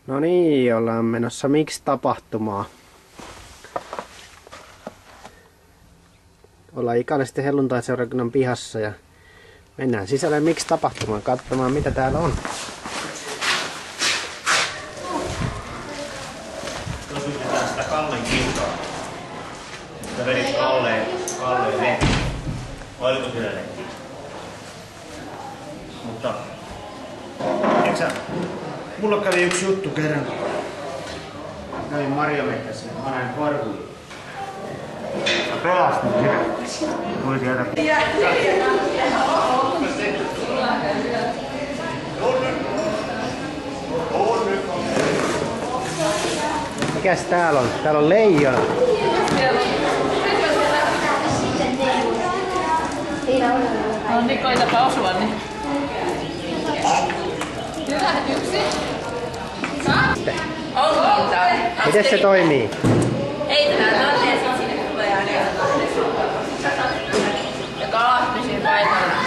No niin, ollaan menossa Mix-tapahtumaan. Ollaan Ikaisesti helluntai-seurakunnan pihassa ja mennään sisälle Mix-tapahtumaan katsomaan mitä täällä on. Kysytään sitä Kallen kintaa. Sitä vedit Kalleen lehti. Vai oliko siellä lehti? Mutta... Tiedätkö mulla kävi yksi juttu kerran. Kävin marjamettässä ja mä näin karhuja. Mä pelastin sitä. Tuli sieltä. Mikäs täällä on? Täällä on leijona. No niin, koitapa osua niin. Hyvä, yksi. Miten se toimii? Heitetään tonne ja sit sinne tulee aina. Ja kalat pysyy paikallaan.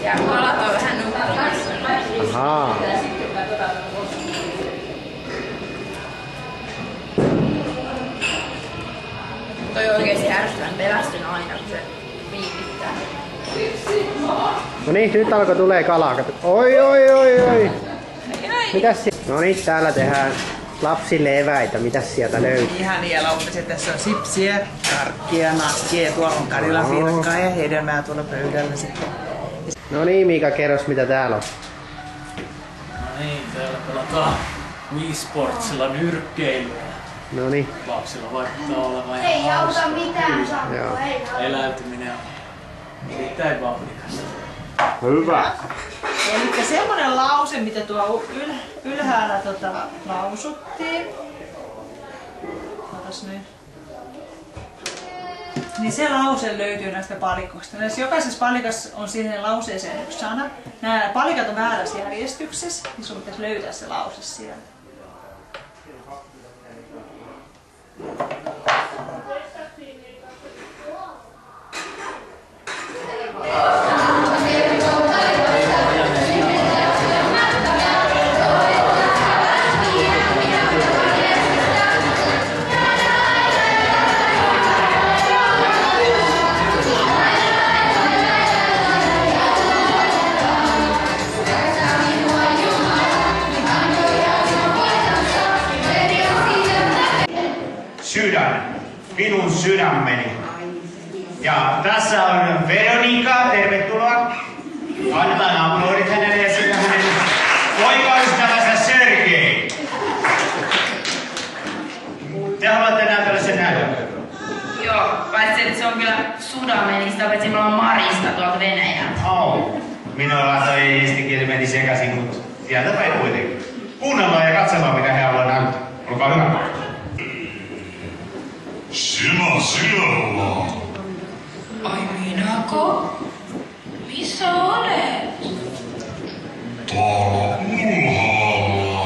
Siellä kalat on vähän nukkumassa. Ahaa. Toi on oikeesti ärsyttävän pelästyn aina, kun se viipittää. No niin, nyt alkoi tulee kalaa. Oi, oi, oi, oi. Mitäs no niin, täällä tehdään lapsille eväitä. Mitäs sieltä löytyy? Ihan lauppasia. Tässä on sipsiä, karkkia, nakkia, tuolla on karilavirkkaa ja hedelmää tuolla pöydällä sitten. No niin, Miika, kerros mitä täällä on. No niin, täällä pelataan Wii Sportsilla nyrkkeilyä. No niin. Lapsilla vaikuttaa olevan Ei ihan auta hauska. mitään Sampo, Joo. ei auta. Eläytyminen on erittäin vauhdikasta. Hyvä. Eli semmonen lause, mitä tuo ylhäällä lausuttiin. Otas nyt. Niin se lause löytyy näistä palikoista. Näissä jokaisessa palikassa on siihen lauseeseen yksi sana. Nämä palikat on väärässä järjestyksessä, niin sun pitäisi löytää se lause sieltä. Sydän, minun sydämeni. Ja tässä on Veronika, tervetuloa. Annetaan aplodit hänelle ja sitten hänen poikaystävänsä Sergei. Te haluatte näytellä sen näytön? Joo, paitsi että se on kyllä sydämeni, sitä paitsi me ollaan Marista tuolta Venäjältä. Oh, minulla toi estikieli meni sekaisin, mutta sieltä päin kuitenkin. Kuunnellaan ja katsellaan mitä he haluaa näyttää. Olkaa hyvä. Sinä siellä. Ai minäko? Missä olet? Täällä ylhäällä.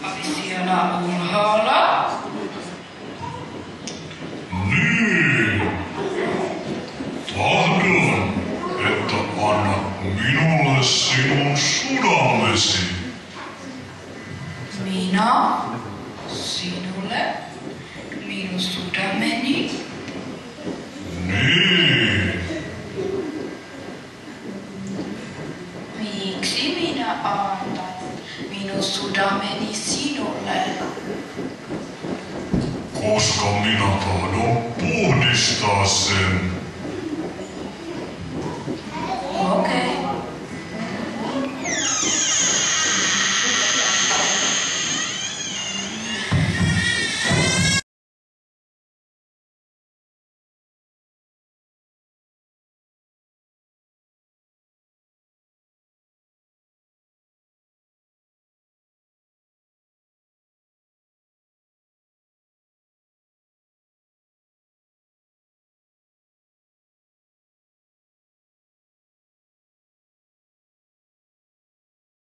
Ai siellä ylhäällä? Niin. Tahdon, että anna minulle sinun sydämesi. Minä? Sinulle? Minun sydämeni? Niin. Miksi minä antan minun sydämeni sinulle? Koska minä tahdon puhdistaa sen.